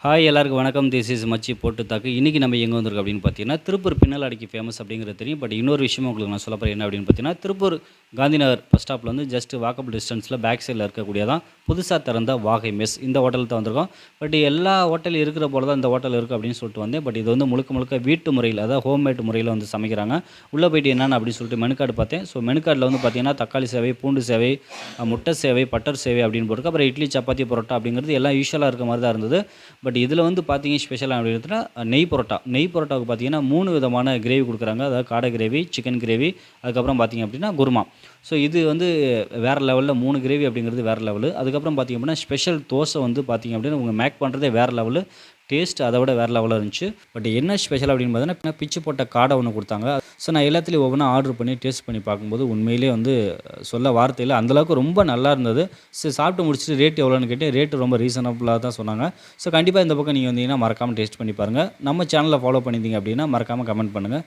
Hi எல்லாருக்கும் வணக்கம். This is மச்சி போட்டு தாக்கு. இன்றைக்கி நம்ம எங்கே வந்திருக்கோம் அப்படின்னு பார்த்தீங்கன்னா, திருப்பூர் பின்னல் அடைக்கி ஃபேமஸ் அப்படிங்கிறது தெரியும். பட் இன்னொரு விஷயமும் உங்களுக்கு நான் சொல்லப் போகிறேன் என்ன அப்படின்னு பார்த்தீங்கன்னா, திருப்பூர் காந்தி நகர் பஸ் ஸ்டாப்பில் வந்து ஜஸ்ட் வாக்கபிள் டிஸ்டன்ஸில் பேக் சைடில் இருக்கக்கூடியதான் புதுசாக திறந்த வாகை மெஸ். இந்த ஹோட்டல் தான் வந்திருக்கோம். பட் எல்லா ஹோட்டல் இருக்கிற போல தான் இந்த ஹோட்டல் இருக்குது அப்படின்னு சொல்லிட்டு வந்தேன். பட் இது வந்து முழுக்க முழுக்க வீட்டு முறையில், அதாவது ஹோம்மேட் முறையில் வந்து சமைக்கிறாங்க. உள்ளே போயிட்டு என்னென்னு அப்படின்னு சொல்லிட்டு மெனு கார்டு பார்த்தேன். ஸோ மெனு கார்டில் வந்து பார்த்தீங்கன்னா தக்காளி சேவை, பூண்டு சேவை, முட்டை சேவை, பட்டர் சேவை அப்படின்னு போட்டிருக்கு. அப்புறம் இட்லி, சப்பாத்தி, பரோட்டா அப்படிங்கிறது எல்லாம் யூஷுவலாக இருக்க மாதிரி தான் இருந்தது. பட் இதில் வந்து பார்த்தீங்கன்னா ஸ்பெஷல் அப்படின்னா நெய் பரோட்டா. நெய் பரோட்டாவுக்கு பார்த்தீங்கன்னா 3 விதமான கிரேவி கொடுக்குறாங்க. அதாவது காடை கிரேவி, சிக்கன் கிரேவி, அதுக்கப்புறம் பார்த்தீங்க அப்படின்னா குருமா. ஸோ இது வந்து வேறு லெவலில் 3 கிரேவி அப்படிங்கிறது வேறு லெவலு. அதுக்கப்புறம் பார்த்தீங்க அப்படின்னா ஸ்பெஷல் தோசை வந்து பார்த்தீங்க அப்படின்னா உங்கள் மேக் பண்ணுறதே வேறு லெவலு. டேஸ்ட் அதை விட வேறு லெவலில் இருந்துச்சு. பட் என்ன ஸ்பெஷல் அப்படின்னு பார்த்தீங்கன்னா பிச்சு போட்ட காடை ஒன்று கொடுத்தாங்க. ஸோ நான் எல்லாத்துலேயும் ஒவ்வொன்றா ஆர்டர் பண்ணி டேஸ்ட் பண்ணி பார்க்கும்போது உண்மையிலே வந்து சொல்ல வார்த்தையில் அந்தளவுக்கு ரொம்ப நல்லா இருந்தது. சரி, சாப்பிட்டு முடிச்சுட்டு ரேட் எவ்வளோன்னு கேட்டு ரேட்டு ரொம்ப ரீசனபுளாக தான் சொன்னாங்க. ஸோ கண்டிப்பாக இந்த பக்கம் நீங்கள் வந்தீங்கன்னா மறக்காமல் டேஸ்ட் பண்ணி பாருங்கள். நம்ம சேனலை ஃபாலோ பண்ணியிருந்தீங்க அப்படின்னா மறக்காமல் கமெண்ட் பண்ணுங்கள்.